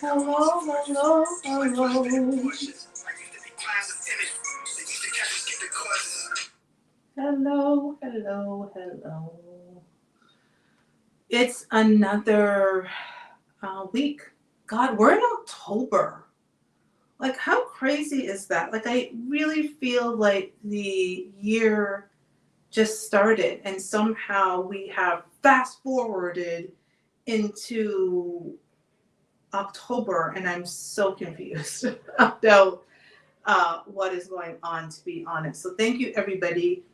Hello, hello, hello. Hello, hello, hello. It's another week. God, we're in October. Like, how crazy is that? Like, I really feel like the year just started and somehow we have fast forwarded into October, and I'm so confused about what is going on, to be honest. So thank you, everybody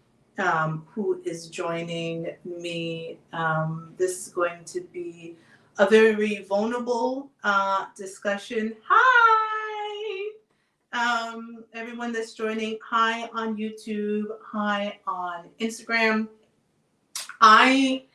who is joining me. This is going to be a very vulnerable discussion. Hi, everyone that's joining. Hi on YouTube. Hi on Instagram. I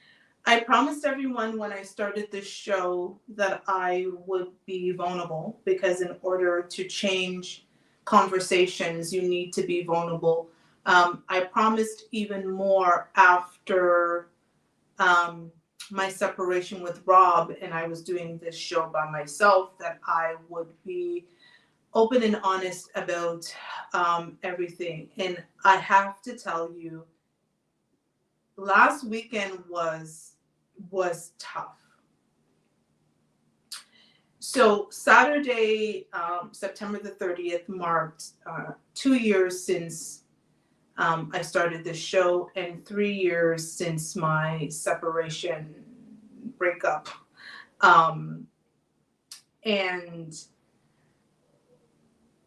promised everyone when I started this show that I would be vulnerable, because in order to change conversations, you need to be vulnerable. I promised even more after my separation with Rob, and I was doing this show by myself, that I would be open and honest about everything. And I have to tell you, last weekend was tough. So Saturday, September the 30th, marked 2 years since I started this show, and 3 years since my separation breakup. And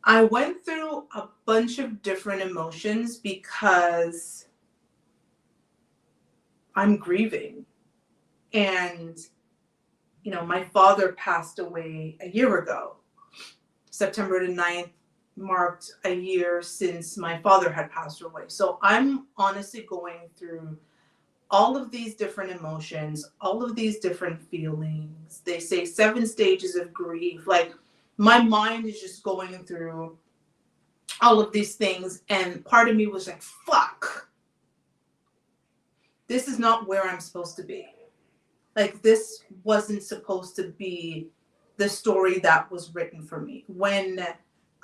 I went through a bunch of different emotions because I'm grieving. And, you know, my father passed away a year ago. September the 9th marked a year since my father had passed away. So I'm honestly going through all of these different emotions, all of these different feelings. They say 7 stages of grief. Like, my mind is just going through all of these things. And part of me was like, fuck, this is not where I'm supposed to be. Like, this wasn't supposed to be the story that was written for me. When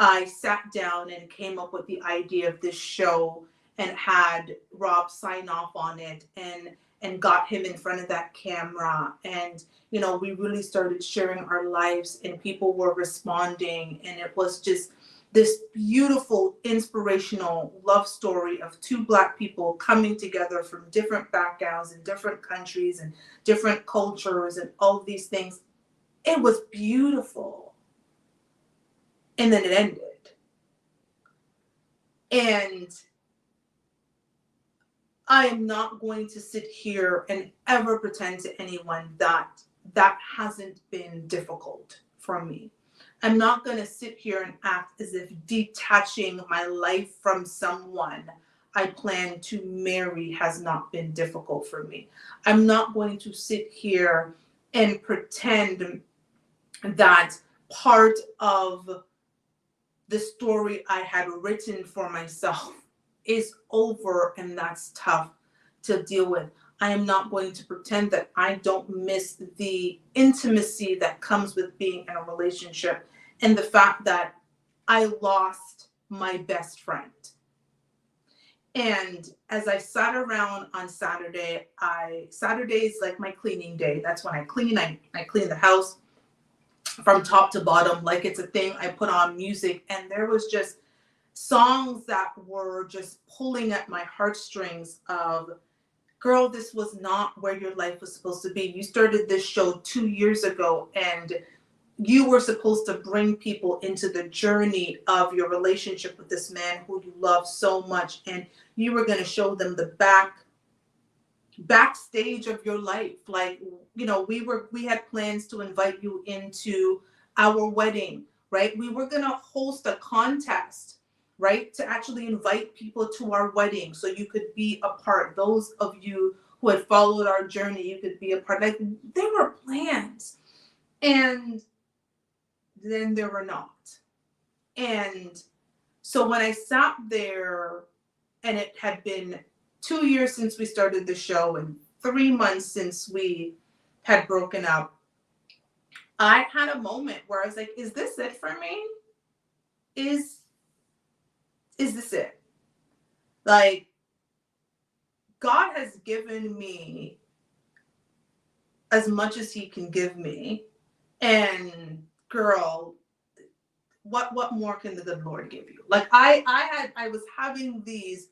I sat down and came up with the idea of this show and had Rob sign off on it and got him in front of that camera, and, you know, we really started sharing our lives and people were responding, and it was just this beautiful, inspirational love story of 2 Black people coming together from different backgrounds and different countries and different cultures and all of these things. It was beautiful. And then it ended. And I am not going to sit here and ever pretend to anyone that that hasn't been difficult for me. I'm not going to sit here and act as if detaching my life from someone I plan to marry has not been difficult for me. I'm not going to sit here and pretend that part of the story I had written for myself is over and that's tough to deal with. I am not going to pretend that I don't miss the intimacy that comes with being in a relationship and the fact that I lost my best friend. And as I sat around on Saturday, Saturday is like my cleaning day. That's when I clean. I clean the house from top to bottom, like it's a thing. I put on music, and there was just songs that were just pulling at my heartstrings of, girl, this was not where your life was supposed to be. You started this show 2 years ago, and you were supposed to bring people into the journey of your relationship with this man who you love so much, and you were going to show them the backstage of your life. Like, you know, we had plans to invite you into our wedding, right? We were going to host a contest right? To actually invite people to our wedding so you could be a part. Those of you who had followed our journey, you could be a part. Like, there were plans. And then there were not. And so when I sat there, and it had been 2 years since we started the show and 3 months since we had broken up, I had a moment where I was like, is this it for me? Is this it? Like, God has given me as much as he can give me. And girl, what more can the good Lord give you? Like, I was having these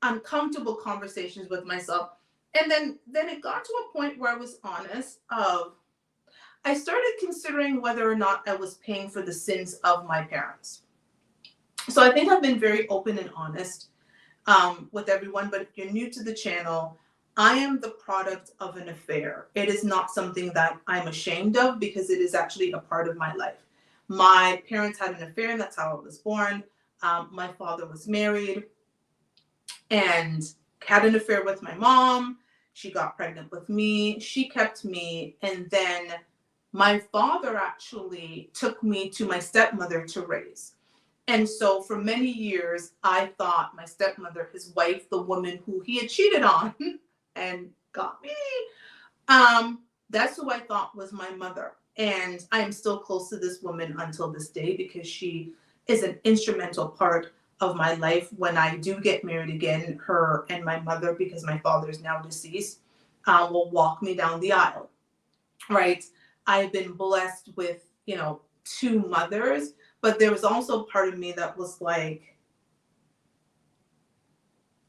uncomfortable conversations with myself. And then it got to a point where I was honest of, I started considering whether or not I was paying for the sins of my parents. So I think I've been very open and honest with everyone, but if you're new to the channel, I am the product of an affair. It is not something that I'm ashamed of because it is actually a part of my life. My parents had an affair, and that's how I was born. My father was married and had an affair with my mom. She got pregnant with me. She kept me. And then my father actually took me to my stepmother to raise. And so for many years, I thought my stepmother, his wife, the woman who he had cheated on and got me, that's who I thought was my mother. And I am still close to this woman until this day because she is an instrumental part of my life. When I do get married again, her and my mother, because my father is now deceased, will walk me down the aisle, right? I've been blessed with, 2 mothers, but there was also part of me that was like,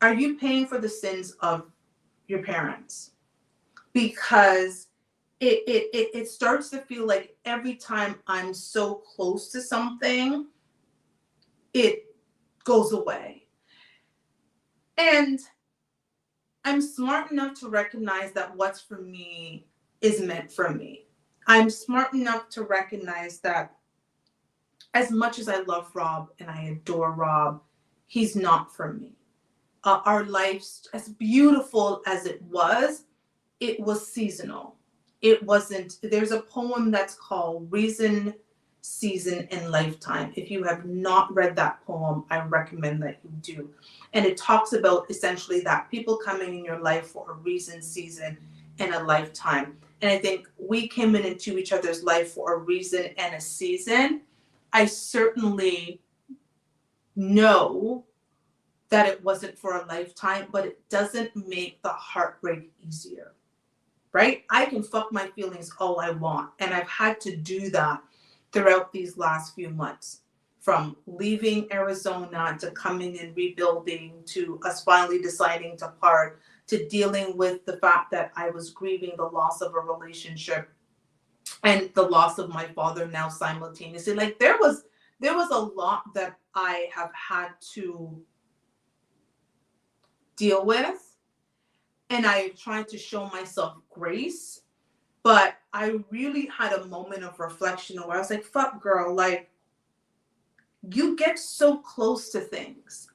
are you paying for the sins of your parents? Because it starts to feel like every time I'm so close to something, it goes away. And I'm smart enough to recognize that what's for me is meant for me. I'm smart enough to recognize that as much as I love Rob and I adore Rob, he's not for me. Our lives, as beautiful as it was seasonal. It wasn't, there's a poem that's called Reason, Season, and Lifetime. If you have not read that poem, I recommend that you do. And it talks about essentially that people coming in your life for a reason, season, and a lifetime. And I think we came into each other's life for a reason and a season. I certainly know that it wasn't for a lifetime, but it doesn't make the heartbreak easier, right? I can fuck my feelings all I want. And I've had to do that throughout these last few months, from leaving Arizona to coming and rebuilding to us finally deciding to part, to dealing with the fact that I was grieving the loss of a relationship and the loss of my father now simultaneously. Like, there was a lot that I have had to deal with, and I tried to show myself grace. But I really had a moment of reflection where I was like, fuck, girl, like, you get so close to things,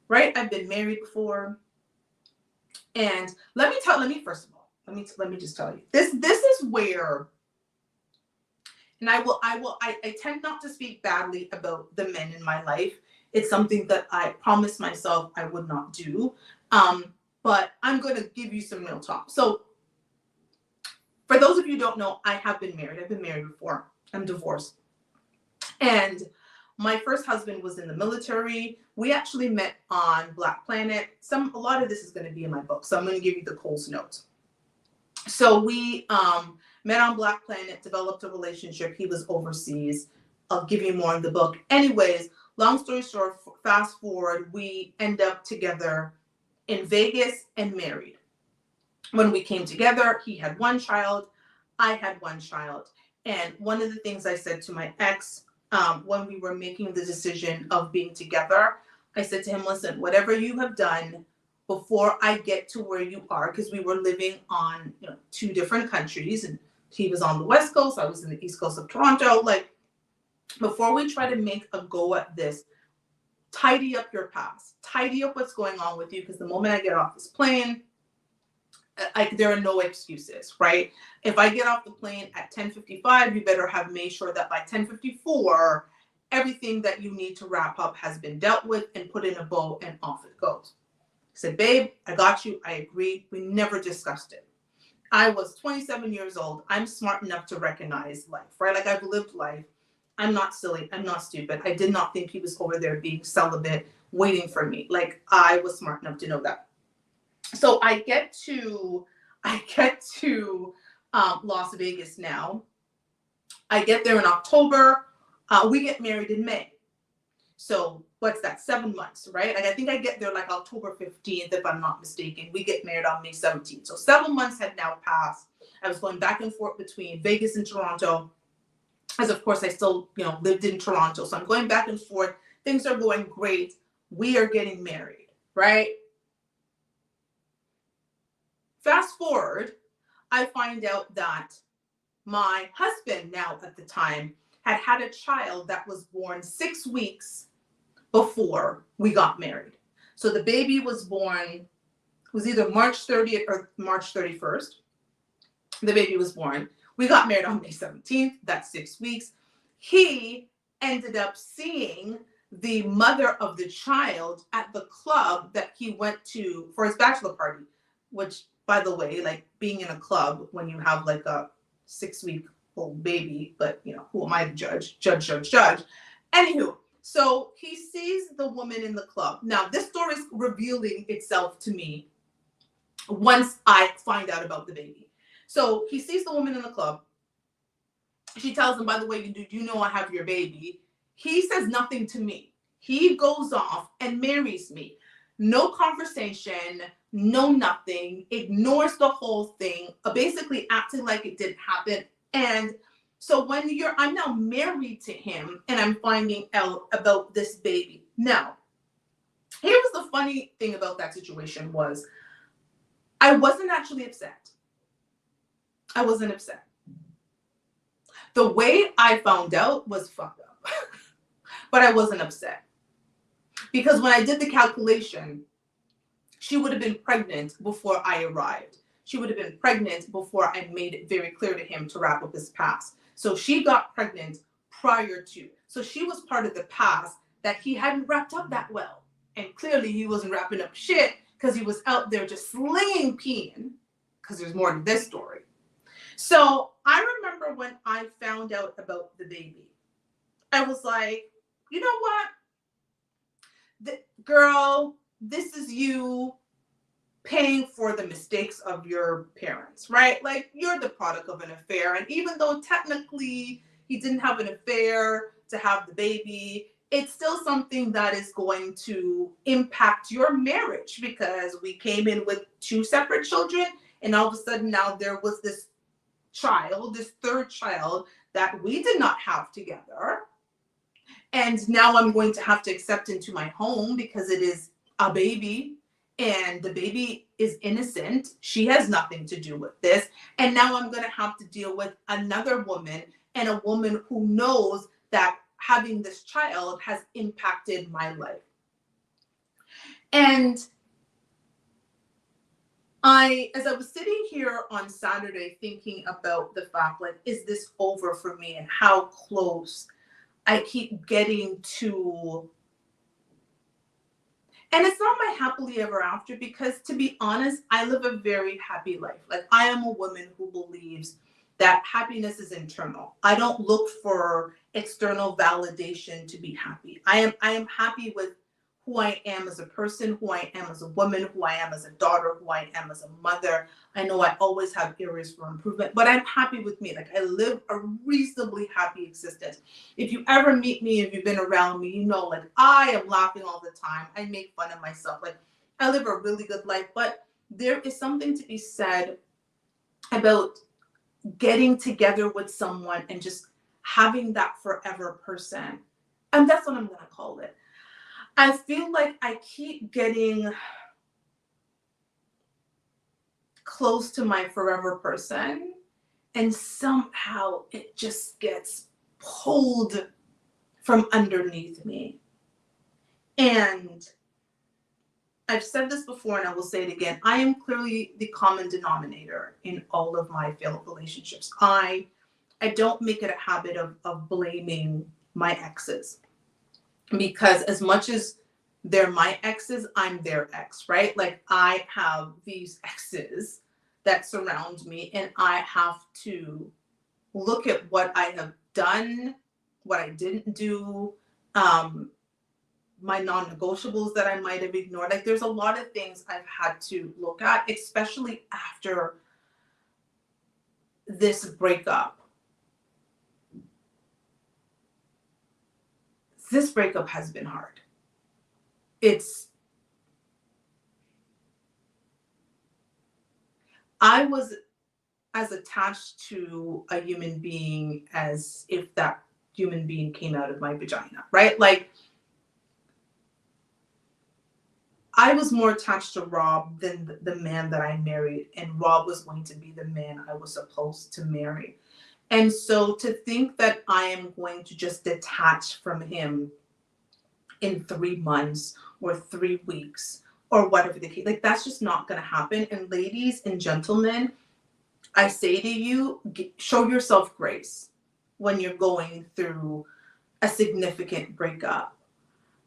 right? I've been married before. And let me first of all, let me just tell you, this is where, and I tend not to speak badly about the men in my life. It's something that I promised myself I would not do. But I'm going to give you some real talk. So for those of you who don't know, I have been married. I've been married before. I'm divorced. And my first husband was in the military. We actually met on Black Planet. A lot of this is going to be in my book, so I'm going to give you the Coles notes. So we met on Black Planet, developed a relationship. He was overseas. I'll give you more in the book. Anyways, long story short, fast forward, we end up together in Vegas and married. When we came together, he had 1 child, I had 1 child. And one of the things I said to my ex, when we were making the decision of being together, I said to him, listen, whatever you have done before I get to where you are, because we were living on 2 different countries, and he was on the West Coast, I was in the East Coast of Toronto. Like, before we try to make a go at this, tidy up your past, tidy up what's going on with you, because the moment I get off this plane, there are no excuses, right? If I get off the plane at 10:55, you better have made sure that by 10:54, everything that you need to wrap up has been dealt with and put in a bow, and off it goes. I said, babe, I got you. I agree. We never discussed it. I was 27 years old. I'm smart enough to recognize life, right? Like, I've lived life. I'm not silly. I'm not stupid. I did not think he was over there being celibate, waiting for me. Like, I was smart enough to know that. So I get to Las Vegas now. I get there in October. We get married in May. So what's that? 7 months, right? Like, I think I get there like October 15th, if I'm not mistaken. We get married on May 17th. So 7 months had now passed. I was going back and forth between Vegas and Toronto, as of course I still, lived in Toronto. So I'm going back and forth. Things are going great. We are getting married, right? Fast forward, I find out that my husband, now at the time, had a child that was born 6 weeks before we got married. So the baby was born, was either March 30th or March 31st. The baby was born. We got married on May 17th. That's 6 weeks. He ended up seeing the mother of the child at the club that he went to for his bachelor party, which, by the way, like, being in a club when you have like a 6-week-old baby, but who am I to judge? Judge. Anywho, so he sees the woman in the club. Now, this story is revealing itself to me once I find out about the baby. So he sees the woman in the club. She tells him, by the way, you know I have your baby. He says nothing to me. He goes off and marries me. No conversation, no nothing, ignores the whole thing, basically acting like it didn't happen. And so I'm now married to him, and I'm finding out about this baby. Now, here was the funny thing about that situation was I wasn't actually upset. I wasn't upset. The way I found out was fucked up, but I wasn't upset. Because when I did the calculation, she would have been pregnant before I arrived. She would have been pregnant before I made it very clear to him to wrap up his past. So she got pregnant prior to. So she was part of the past that he hadn't wrapped up that well. And clearly he wasn't wrapping up shit because he was out there just slinging peen, because there's more to this story. So I remember when I found out about the baby, I was like, you know what? Girl, this is you paying for the mistakes of your parents, right? Like, you're the product of an affair. And even though technically he didn't have an affair to have the baby, it's still something that is going to impact your marriage, because we came in with 2 separate children, and all of a sudden now there was this child, this third child that we did not have together. And now I'm going to have to accept into my home because it is a baby, and the baby is innocent. She has nothing to do with this. And now I'm going to have to deal with another woman, and a woman who knows that having this child has impacted my life. And as I was sitting here on Saturday thinking about the fact, like, is this over for me, and how close I keep getting to, and it's not my happily ever after, because, to be honest, I live a very happy life. Like, I am a woman who believes that happiness is internal. I don't look for external validation to be happy. I am happy with who I am as a person, who I am as a woman, who I am as a daughter, who I am as a mother. I know I always have areas for improvement, but I'm happy with me. Like, I live a reasonably happy existence. If you ever meet me, if you've been around me, you know, like, I am laughing all the time. I make fun of myself. Like, I live a really good life, but there is something to be said about getting together with someone and just having that forever person. And that's what I'm going to call it. I feel like I keep getting close to my forever person, and somehow it just gets pulled from underneath me. And I've said this before and I will say it again. I am clearly the common denominator in all of my failed relationships. I don't make it a habit of blaming my exes, because as much as they're my exes, I'm their ex, right? Like, I have these exes that surround me, and I have to look at what I have done, what I didn't do, my non-negotiables that I might have ignored. Like, there's a lot of things I've had to look at, especially after this breakup. This breakup has been hard. I was as attached to a human being as if that human being came out of my vagina, right? Like, I was more attached to Rob than the man that I married, and Rob was going to be the man I was supposed to marry. And so to think that I am going to just detach from him in 3 months or 3 weeks or whatever the case, like, that's just not going to happen. And ladies and gentlemen, I say to you, show yourself grace when you're going through a significant breakup.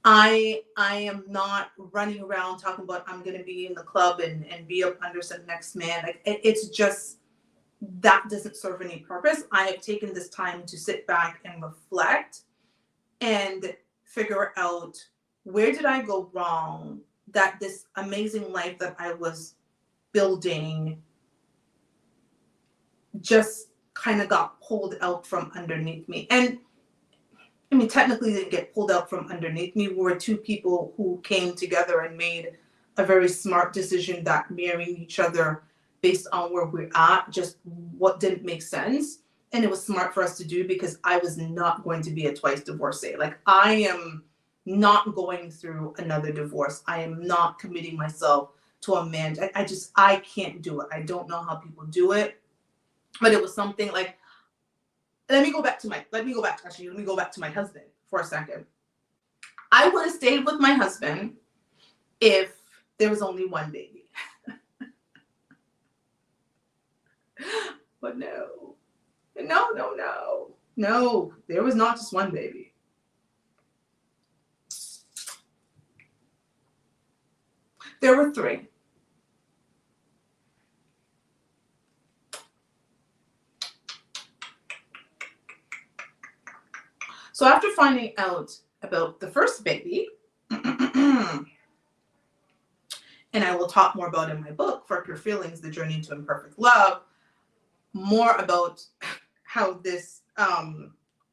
I am not running around talking about I'm going to be in the club and be up under some next man. Like, it's just, that doesn't serve any purpose. I have taken this time to sit back and reflect and figure out, where did I go wrong, that this amazing life that I was building just kind of got pulled out from underneath me. And I mean, technically, they didn't get pulled out from underneath me. We were two people who came together and made a very smart decision that marrying each other based on where we're at, just what didn't make sense. And it was smart for us to do, because I was not going to be a twice divorcee. Like, I am not going through another divorce. I am not committing myself to a man. I can't do it. I don't know how people do it. But it was something like, let me go back to my husband for a second. I would have stayed with my husband if there was only one baby. But no, there was not just one baby. There were three. So after finding out about the first baby, and I will talk more about in my book, For Pure Feelings, The Journey to Imperfect Love, more about how this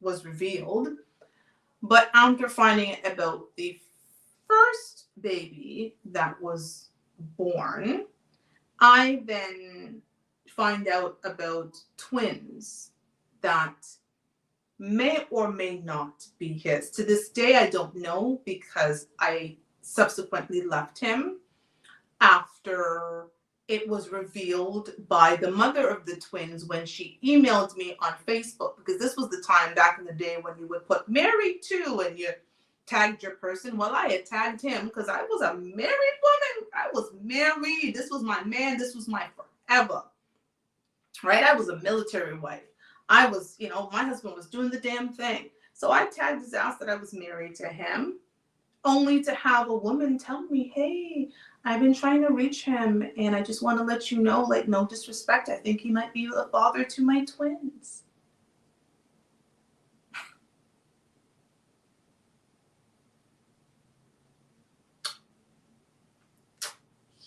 was revealed. But after finding out about the first baby that was born, I then find out about twins that may or may not be his. To this day, I don't know, because I subsequently left him after it was revealed by the mother of the twins when she emailed me on Facebook, because this was the time back in the day when you would put married to and you tagged your person. Well, I had tagged him because I was a married woman. I was married. This was my man. This was my forever. Right? I was a military wife. I was, my husband was doing the damn thing. So I tagged his ass that I was married to him, only to have a woman tell me, hey, I've been trying to reach him, and I just want to let you know, like, no disrespect, I think he might be a father to my twins.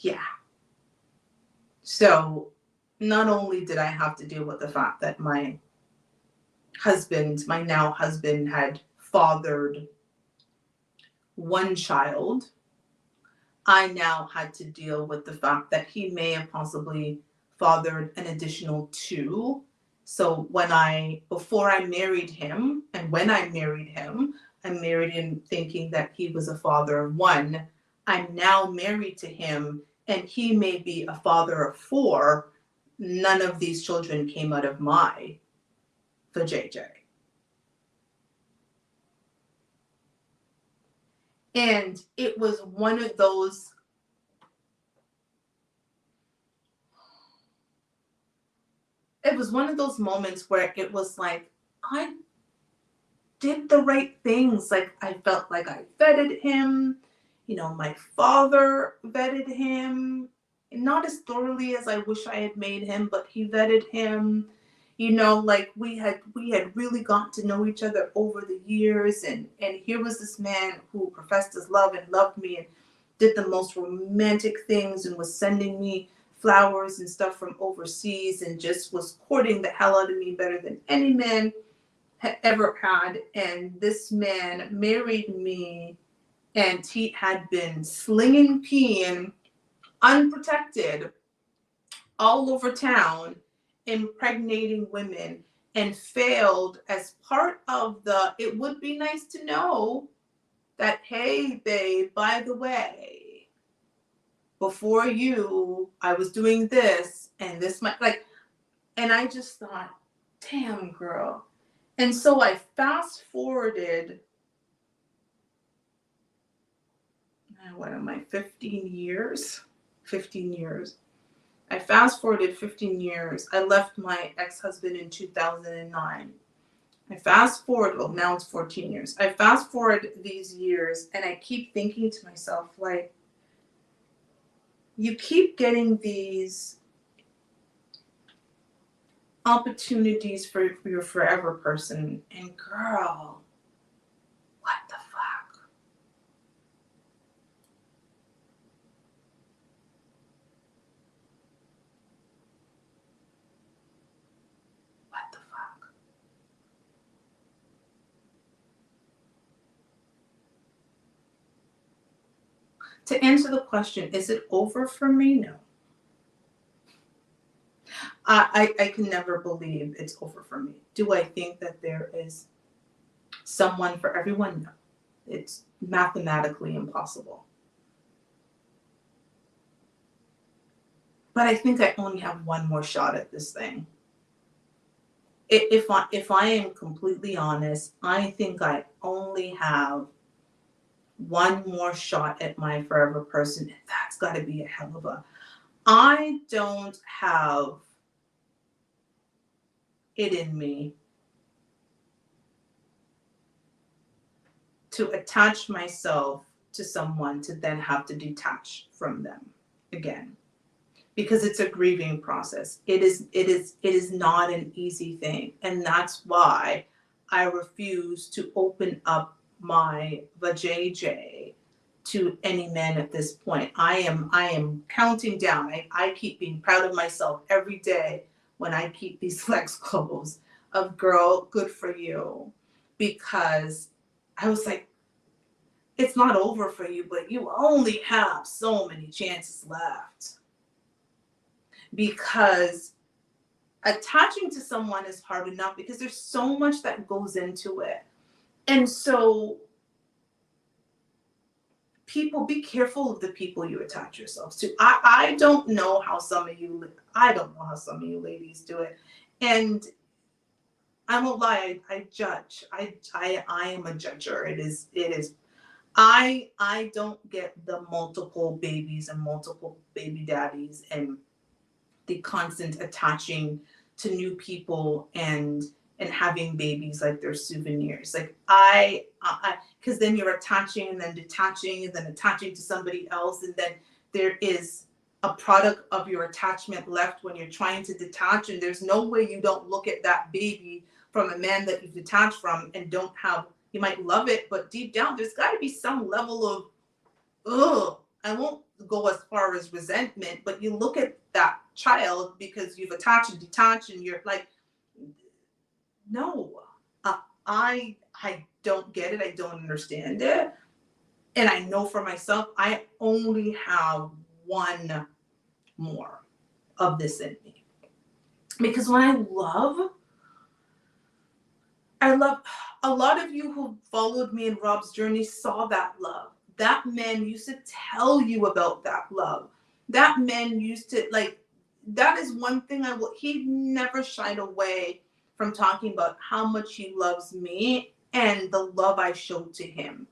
Yeah. So not only did I have to deal with the fact that my now husband, had fathered one child, I now had to deal with the fact that he may have possibly fathered an additional two. So before I married him, and when I married him thinking that he was a father of one. I'm now married to him, and he may be a father of four. None of these children came out of my vajayjay. And it was one of those, moments where it was like, I did the right things. Like, I felt like I vetted him. My father vetted him, not as thoroughly as I wish I had made him, but he vetted him. Like, we had really gotten to know each other over the years, and here was this man who professed his love and loved me and did the most romantic things and was sending me flowers and stuff from overseas and just was courting the hell out of me better than any man had ever had. And this man married me, and he had been slinging peen unprotected all over town, impregnating women, and failed as part of the, it would be nice to know that, hey, babe, by the way, before you, I was doing this, and this might, like, and I just thought, damn, girl. And so I fast forwarded, what am I, 15 years? 15 years. I fast forwarded 15 years. I left my ex-husband in 2009. I fast forward, well, now it's 14 years. I fast forward these years, and I keep thinking to myself, like, you keep getting these opportunities for your forever person, and girl, what the fuck? What the fuck? To answer the question, is it over for me? No. I can never believe it's over for me. Do I think that there is someone for everyone? No. It's mathematically impossible. But I think I only have one more shot at this thing. If I am completely honest, I think I only have one more shot at my forever person, and that's got to be a hell of a. I don't have it in me to attach myself to someone to then have to detach from them again, because it's a grieving process. It is not an easy thing, and that's why I refuse to open up my vajayjay to any man at this point. I am counting down. I keep being proud of myself every day when I keep these flex clothes of, girl, good for you, because I was like, it's not over for you, but you only have so many chances left. Because attaching to someone is hard enough because there's so much that goes into it. And so people, be careful of the people you attach yourselves to. I don't know how some of you, ladies do it. And I won't lie, I judge. I am a judger. It is. I don't get the multiple babies and multiple baby daddies and the constant attaching to new people and having babies like they're souvenirs. Like, I because then you're attaching and then detaching and then attaching to somebody else, and then there is a product of your attachment left when you're trying to detach, and there's no way you don't look at that baby from a man that you've detached from and don't have, you might love it, but deep down there's got to be some level of, ugh, I won't go as far as resentment, but you look at that child because you've attached and detached, and you're like, no, I don't get it. I don't understand it. And I know for myself, I only have one more of this in me. Because when I love, a lot of you who followed me in Rob's journey saw that love. That man used to tell you about that love. That man used to, like, that is one thing he never shied away from talking about how much he loves me and the love I showed to him.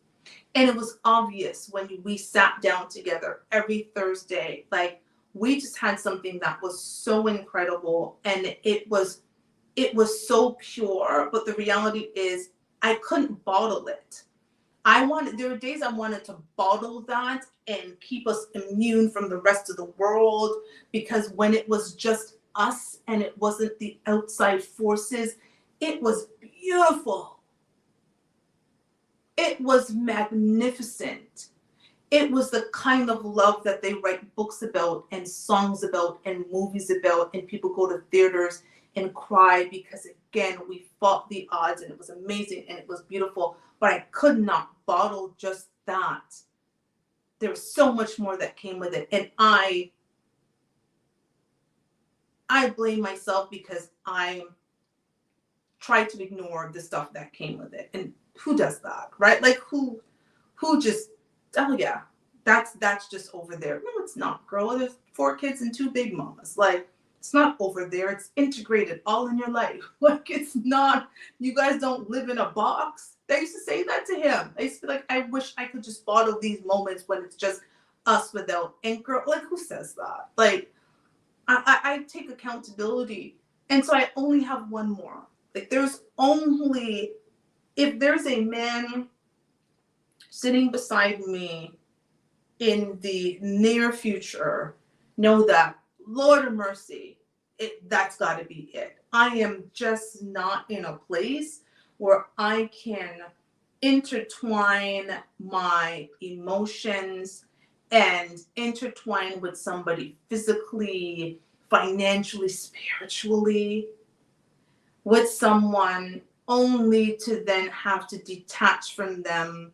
And it was obvious when we sat down together every Thursday. Like, we just had something that was so incredible, and it was so pure. But the reality is, I couldn't bottle it. There were days I wanted to bottle that and keep us immune from the rest of the world, because when it was just us and it wasn't the outside forces, it was beautiful. It was magnificent. It was the kind of love that they write books about and songs about and movies about, and people go to theaters and cry because, again, we fought the odds, and it was amazing and it was beautiful. But I could not bottle just that. There was so much more that came with it. And I blame myself because I tried to ignore the stuff that came with it. And who does that, right? Like, who just, oh yeah, that's just over there. No, it's not, girl. There's 4 kids and 2 big mamas. Like, it's not over there. It's integrated all in your life. Like, it's not, you guys don't live in a box. They used to say that to him. They used to be like, I wish I could just bottle these moments when it's just us without anchor. Like, who says that? Like, I take accountability. And so I only have one more. Like, if there's a man sitting beside me in the near future, know that, Lord of mercy, that's got to be it. I am just not in a place where I can intertwine my emotions and intertwine with somebody physically, financially, spiritually, with someone, only to then have to detach from them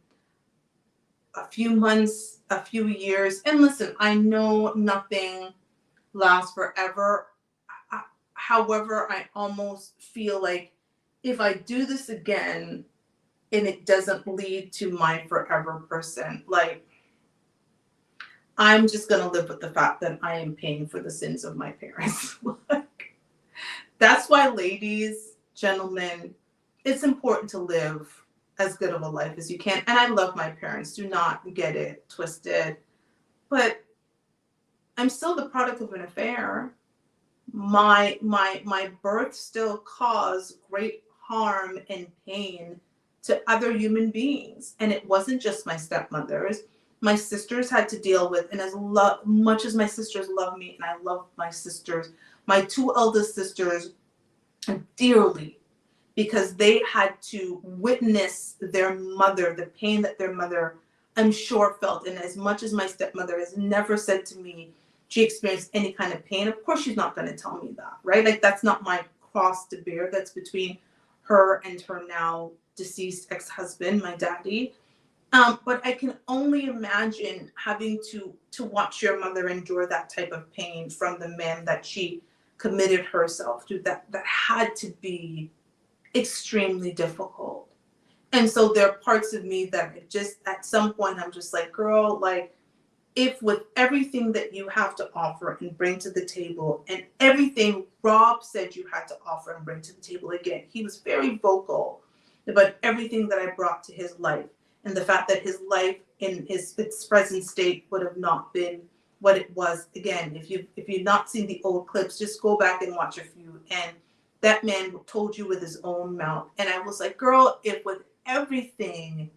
a few months, a few years. And listen, I know nothing lasts forever. However, I almost feel like if I do this again and it doesn't lead to my forever person, like, I'm just going to live with the fact that I am paying for the sins of my parents. Like, that's why, ladies, gentlemen, it's important to live as good of a life as you can. And I love my parents. Do not get it twisted. But I'm still the product of an affair. My birth still caused great harm and pain to other human beings. And it wasn't just my stepmothers. My sisters had to deal with, and as much as my sisters love me, and I love my sisters, my 2 eldest sisters dearly, because they had to witness their mother, the pain that their mother, I'm sure, felt. And as much as my stepmother has never said to me she experienced any kind of pain, of course she's not going to tell me that, right? Like, that's not my cross to bear. That's between her and her now deceased ex-husband, my daddy. But I can only imagine having to watch your mother endure that type of pain from the man that she committed herself to. That had to be extremely difficult. And so there are parts of me that just, at some point, I'm just like, girl, like, if with everything that you have to offer and bring to the table, and everything Rob said you had to offer and bring to the table, again, he was very vocal about everything that I brought to his life, and the fact that his life in its present state would have not been what it was. Again, if you've not seen the old clips, just go back and watch a few. And that man told you with his own mouth. And I was like, girl, if with everything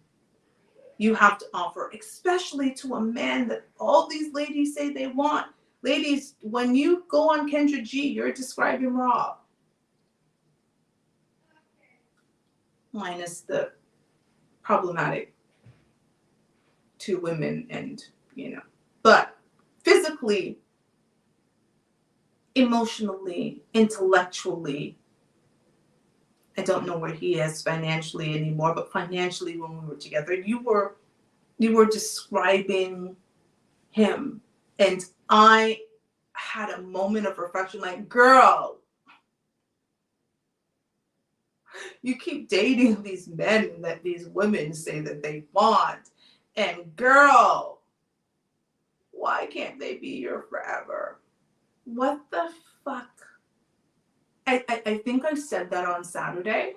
you have to offer, especially to a man that all these ladies say they want. Ladies, when you go on Kendra G, you're describing Rob. Minus the problematic 2 women and, but physically, emotionally, intellectually, I don't know where he is financially anymore, but financially, when we were together, you were describing him. And I had a moment of reflection, like, girl, you keep dating these men that these women say that they want. And girl, why can't they be your forever? What the fuck? I think I said that on Saturday.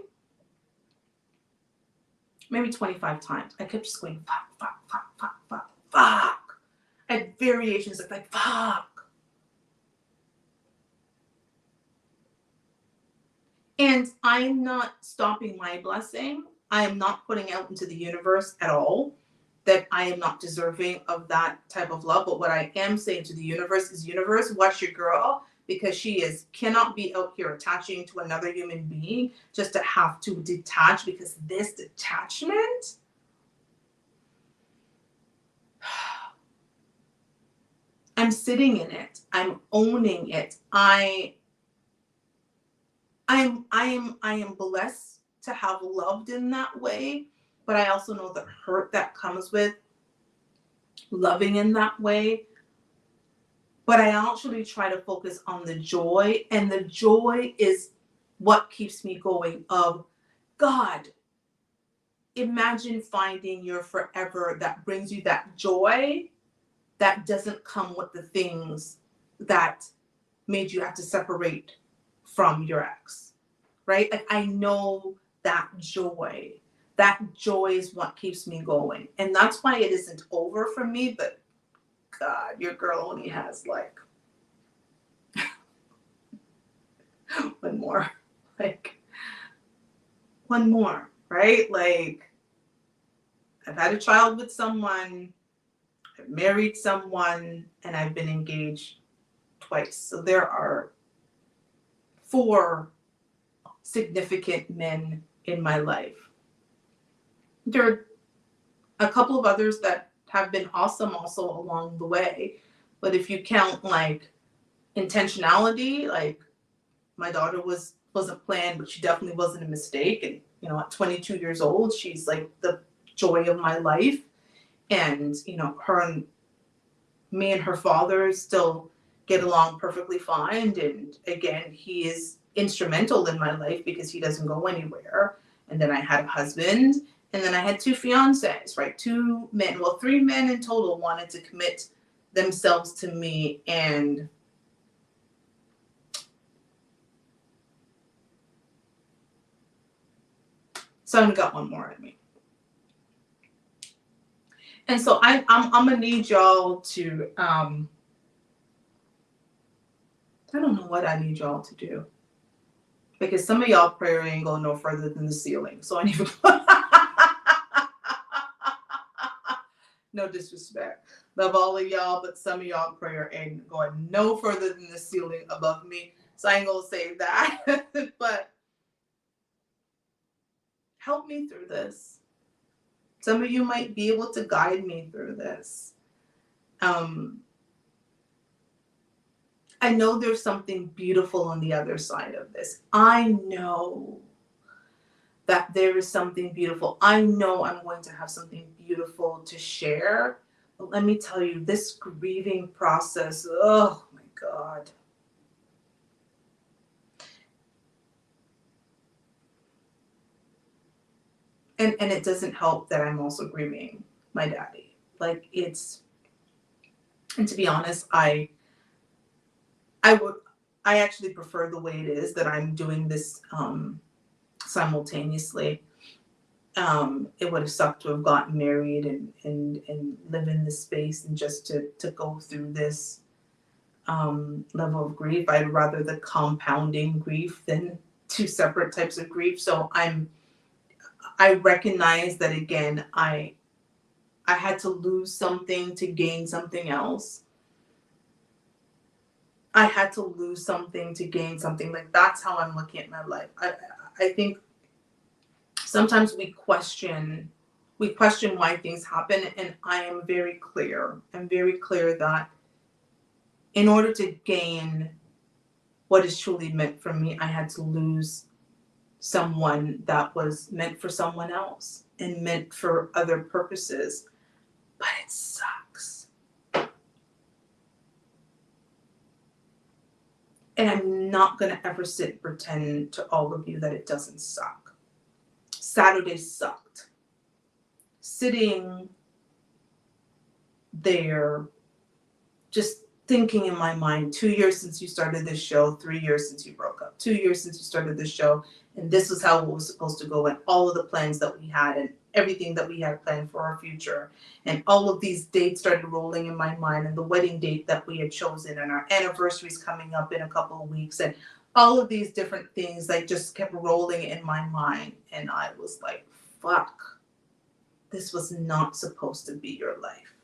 maybe 25 times. I kept just going, fuck, fuck, fuck, fuck, fuck, fuck. I had variations of like, fuck. And I'm not stopping my blessing. I am not putting out into the universe at all that I am not deserving of that type of love. But what I am saying to the universe is, universe, watch your girl, because she cannot be out here attaching to another human being just to have to detach, because this detachment, I'm sitting in it. I'm owning it. I am blessed to have loved in that way, but I also know the hurt that comes with loving in that way. But I actually try to focus on the joy, and the joy is what keeps me going. Of God, imagine finding your forever that brings you that joy that doesn't come with the things that made you have to separate from your ex, right? Like, I know that joy. That joy is what keeps me going. And that's why it isn't over for me. But God, your girl only has like one more. Like, one more, right? Like, I've had a child with someone, I've married someone, and I've been engaged twice. So there are 4 significant men in my life. There are a couple of others that have been awesome also along the way. But if you count like intentionality, like, my daughter wasn't planned, but she definitely wasn't a mistake. And, you know, at 22 years old, she's like the joy of my life. And, you know, me and her father still get along perfectly fine. And again, he is instrumental in my life because he doesn't go anywhere. And then I had a husband, and then I had 2 fiancés, right? 2 men, well, 3 men in total wanted to commit themselves to me. And so I've got 1 more in me. And so I'm gonna need y'all to, I don't know what I need y'all to do, because some of y'all prayer ain't going no further than the ceiling. So I need no disrespect, love all of y'all, but some of y'all prayer ain't going no further than the ceiling above me. So I ain't gonna say that, but help me through this. Some of you might be able to guide me through this. I know there's something beautiful on the other side of this. I know that there is something beautiful. I know I'm going to have something beautiful to share. But let me tell you, this grieving process, oh my God. And it doesn't help that I'm also grieving my daddy. Like, and to be honest, I actually prefer the way it is, that I'm doing this simultaneously. It would have sucked to have gotten married and live in this space, and just to go through this level of grief. I'd rather the compounding grief than 2 separate types of grief. So I recognize that, again, I had to lose something to gain something else. I had to lose something to gain something. Like, that's how I'm looking at my life. I think sometimes we question why things happen, and I am very clear. I'm very clear that in order to gain what is truly meant for me, I had to lose someone that was meant for someone else and meant for other purposes. But it sucks. And I'm not going to ever sit and pretend to all of you that it doesn't suck. Saturday sucked. Sitting there, just thinking in my mind, 2 years since you started this show, 3 years since you broke up, 2 years since you started this show, and this was how it was supposed to go, and all of the plans that we had, and everything that we had planned for our future. And all of these dates started rolling in my mind, and the wedding date that we had chosen, and our anniversaries coming up in a couple of weeks, and all of these different things like just kept rolling in my mind. And I was like, fuck, this was not supposed to be your life.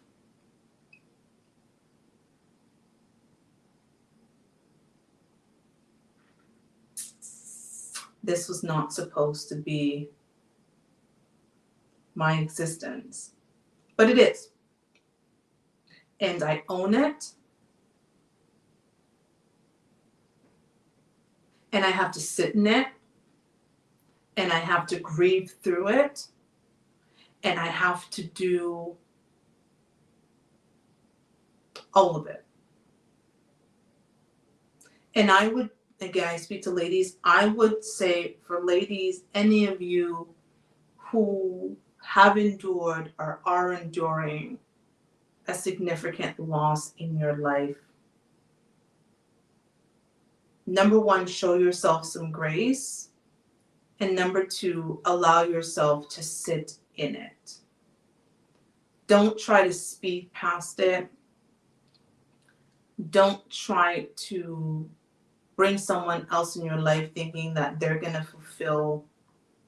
This was not supposed to be my existence, but it is. And I own it. And I have to sit in it. And I have to grieve through it. And I have to do all of it. And I would, again, I speak to ladies, I would say for ladies, any of you who have endured or are enduring a significant loss in your life, number one, show yourself some grace. And number two, allow yourself to sit in it. Don't try to speed past it. Don't try to bring someone else in your life thinking that they're going to fulfill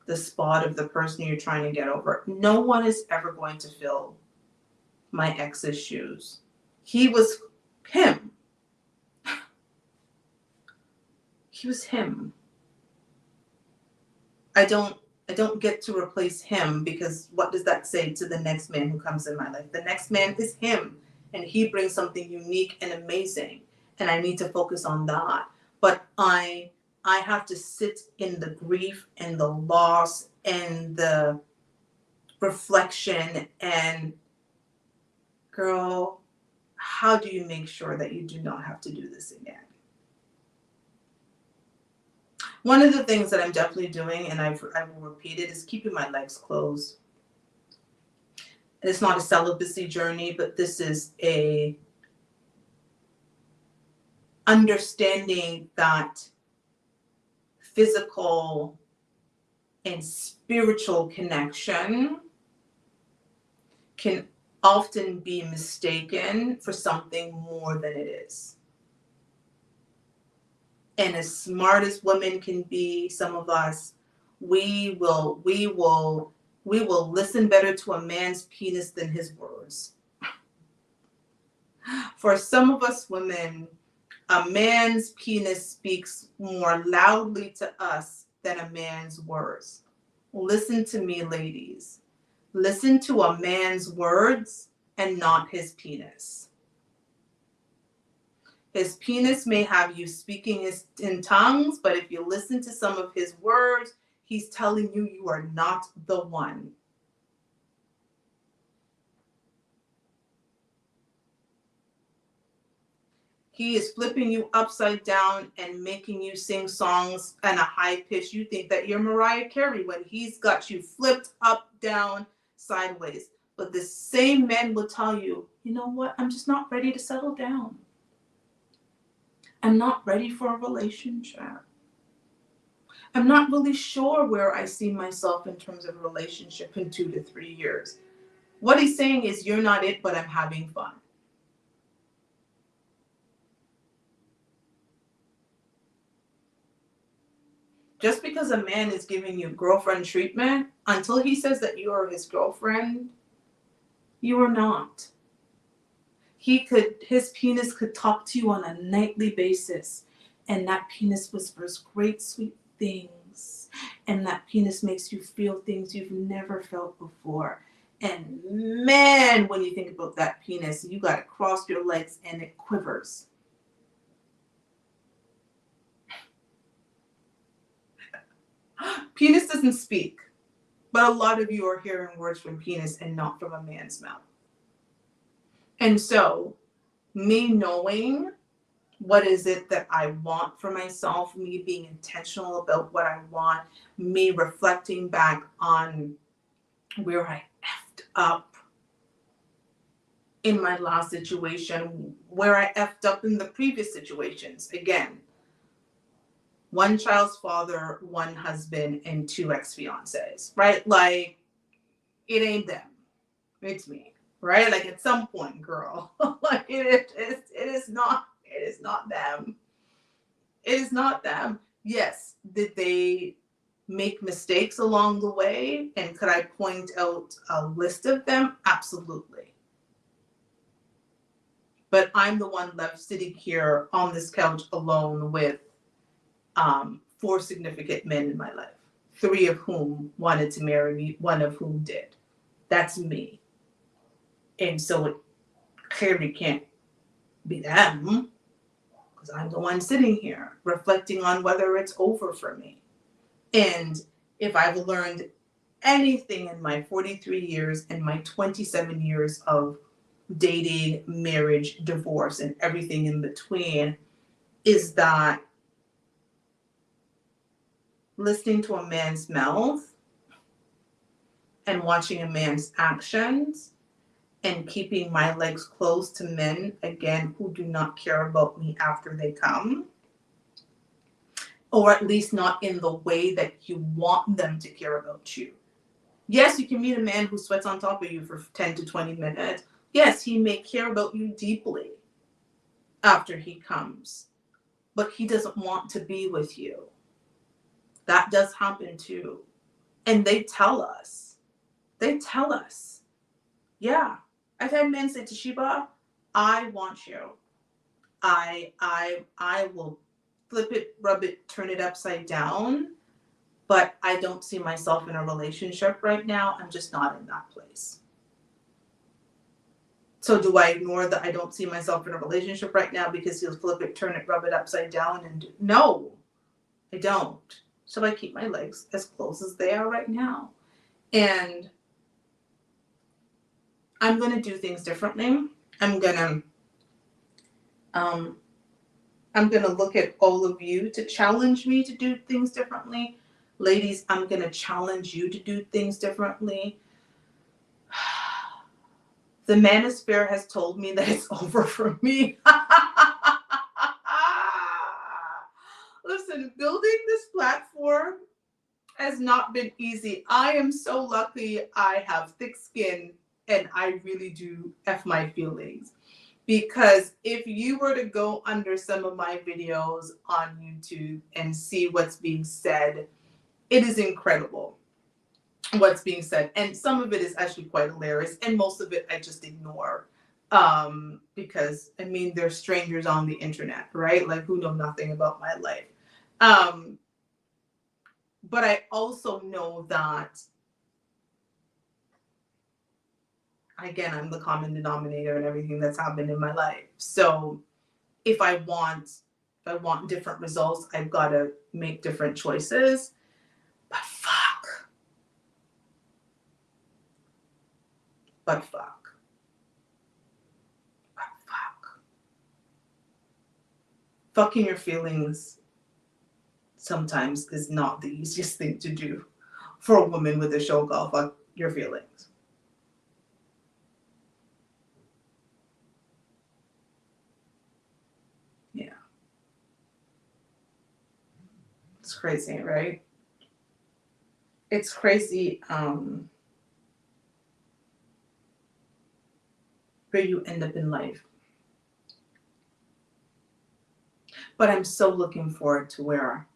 the spot of the person you're trying to get over. No one is ever going to fill my ex's shoes. He was him. He was him. I don't get to replace him, because what does that say to the next man who comes in my life? The next man is him, and he brings something unique and amazing, and I need to focus on that. But I have to sit in the grief and the loss and the reflection and, girl, how do you make sure that you do not have to do this again? One of the things that I'm definitely doing, and I will repeat it, is keeping my legs closed. And it's not a celibacy journey, but this is a understanding that physical and spiritual connection can often be mistaken for something more than it is. And as smart as women can be, some of us, we will listen better to a man's penis than his words. For some of us women, a man's penis speaks more loudly to us than a man's words. Listen to me, ladies. Listen to a man's words and not his penis. His penis may have you speaking in tongues, but if you listen to some of his words, he's telling you you are not the one. He is flipping you upside down and making you sing songs at a high pitch. You think that you're Mariah Carey when he's got you flipped up, down, sideways. But the same men will tell you, you know what? I'm just not ready to settle down. I'm not ready for a relationship. I'm not really sure where I see myself in terms of a relationship in 2 to 3 years. What he's saying is, you're not it, but I'm having fun. Just because a man is giving you girlfriend treatment, until he says that you are his girlfriend, you are not. His penis could talk to you on a nightly basis, and that penis whispers great sweet things, and that penis makes you feel things you've never felt before. And man, when you think about that penis, you got to cross your legs and it quivers. Penis doesn't speak, but a lot of you are hearing words from penis and not from a man's mouth. And so, me knowing what is it that I want for myself, me being intentional about what I want, me reflecting back on where I effed up in my last situation, where I effed up in the previous situations. Again, 1 child's father, 1 husband, and 2 ex-fiancés, right? Like, it ain't them. It's me. Right? Like at some point, girl. Like it is not them. It is not them. Yes, did they make mistakes along the way? And could I point out a list of them? Absolutely. But I'm the one left sitting here on this couch alone with 4 significant men in my life, 3 of whom wanted to marry me, 1 of whom did. That's me. And so it clearly can't be them, because I'm the one sitting here reflecting on whether it's over for me. And if I've learned anything in my 43 years and my 27 years of dating, marriage, divorce, and everything in between, is that listening to a man's mouth and watching a man's actions and keeping my legs closed to men, again, who do not care about me after they come, or at least not in the way that you want them to care about you. Yes, you can meet a man who sweats on top of you for 10 to 20 minutes. Yes, he may care about you deeply after he comes, but he doesn't want to be with you. That does happen too. And they tell us. They tell us. Yeah. I've had men say to Sheba, I want you. I will flip it, rub it, turn it upside down, but I don't see myself in a relationship right now. I'm just not in that place. So do I ignore that I don't see myself in a relationship right now because he'll flip it, turn it, rub it upside down and do? No, I don't. So I keep my legs as close as they are right now. And I'm going to do things differently. I'm going to look at all of you to challenge me to do things differently. Ladies, I'm going to challenge you to do things differently. The manosphere has told me that it's over for me. Listen, building this platform has not been easy. I am so lucky I have thick skin and I really do F my feelings. Because if you were to go under some of my videos on YouTube and see what's being said, it is incredible what's being said. And some of it is actually quite hilarious. And most of it I just ignore. Because, I mean, they're strangers on the internet, right? Like, who know nothing about my life. But I also know that, again, I'm the common denominator in everything that's happened in my life. So if I want different results, I've got to make different choices. But fuck. But fuck. But fuck. Fucking your feelings sometimes is not the easiest thing to do for a woman with a show called Fuck Your Feelings. Yeah. It's crazy, right? It's crazy where you end up in life. But I'm so looking forward to where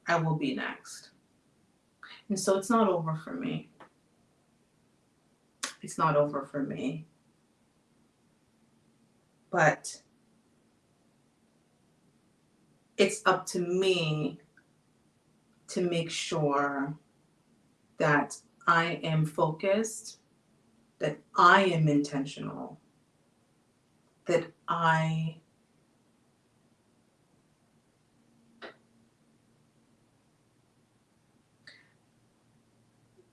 I will be next. And so it's not over for me. It's not over for me. But it's up to me to make sure that I am focused, that I am intentional, that I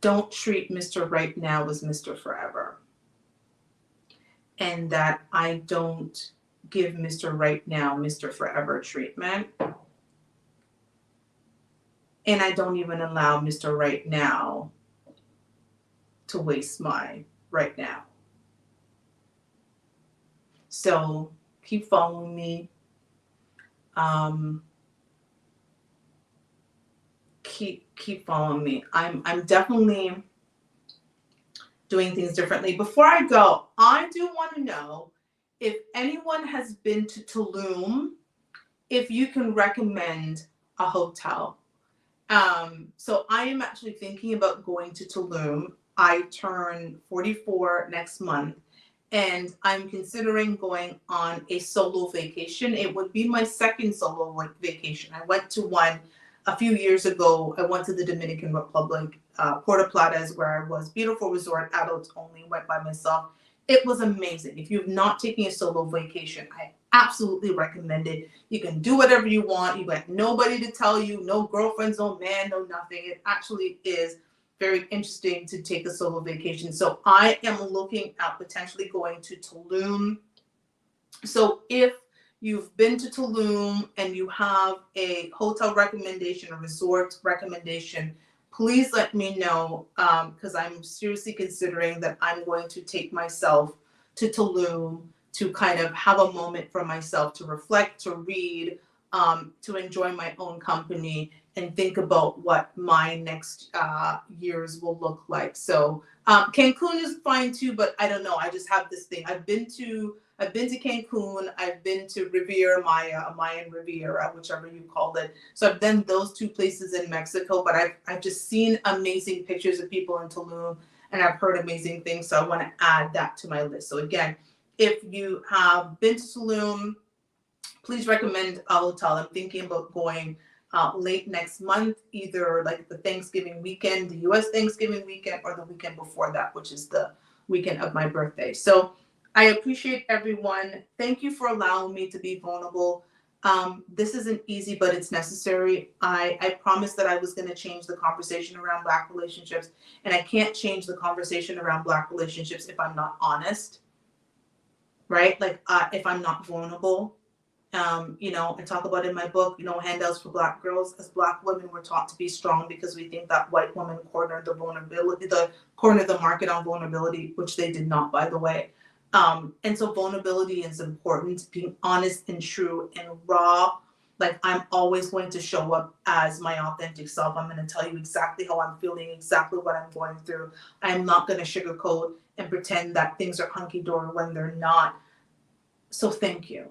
don't treat Mr. Right Now as Mr. Forever. And that I don't give Mr. Right Now Mr. Forever treatment. And I don't even allow Mr. Right Now to waste my right now. So keep following me. Keep following me. I'm definitely doing things differently. Before I go, I do want to know if anyone has been to Tulum, if you can recommend a hotel. So I am actually thinking about going to Tulum. I turn 44 next month, and I'm considering going on a solo vacation. It would be my second solo vacation. I went to one a few years ago. I went to the Dominican Republic. Puerto Plata is where I was. Beautiful resort, adults only, went by myself. It was amazing. If you've not taken a solo vacation, I absolutely recommend it. You can do whatever you want. You got nobody to tell you, no girlfriends, no man, no nothing. It actually is very interesting to take a solo vacation. So I am looking at potentially going to Tulum. So if you've been to Tulum and you have a hotel recommendation, a resort recommendation, please let me know, because I'm seriously considering that I'm going to take myself to Tulum to kind of have a moment for myself to reflect, to read, to enjoy my own company and think about what my next years will look like. So Cancun is fine too, but I don't know. I just have this thing. I've been to Cancun. I've been to Riviera Maya, Mayan Riviera, whichever you call it. So I've done those two places in Mexico, but I've just seen amazing pictures of people in Tulum, and I've heard amazing things. So I want to add that to my list. So again, if you have been to Tulum, please recommend a hotel. I'm thinking about going late next month, either like the Thanksgiving weekend, the US Thanksgiving weekend, or the weekend before that, which is the weekend of my birthday. So I appreciate everyone. Thank you for allowing me to be vulnerable. This isn't easy, but it's necessary. I promised that I was going to change the conversation around Black relationships, and I can't change the conversation around Black relationships if I'm not honest, right? Like if I'm not vulnerable. I talk about in my book, handouts for Black girls. As Black women, we're taught to be strong because we think that white women cornered the market on vulnerability, which they did not, by the way. And so vulnerability is important, being honest and true and raw. Like I'm always going to show up as my authentic self. I'm going to tell you exactly how I'm feeling, exactly what I'm going through. I'm not going to sugarcoat and pretend that things are hunky-dory when they're not. So thank you.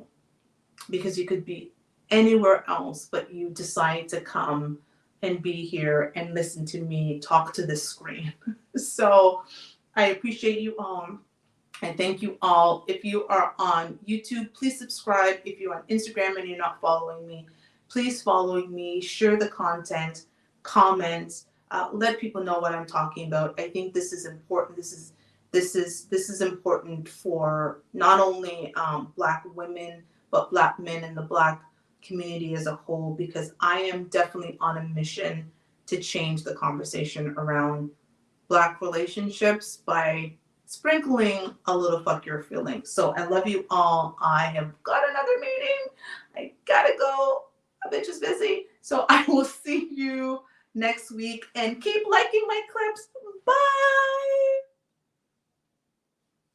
Because you could be anywhere else, but you decide to come and be here and listen to me talk to this screen. So I appreciate you all. And thank you all. If you are on YouTube, please subscribe. If you're on Instagram and you're not following me, please follow me, share the content, comment, let people know what I'm talking about. I think this is important. This is important for not only Black women, but Black men and the Black community as a whole, because I am definitely on a mission to change the conversation around Black relationships by sprinkling a little fuck your feelings. So I love you all. I have got another meeting. I gotta go. A bitch is busy. So I will see you next week, and keep liking my clips. Bye.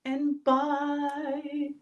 And bye.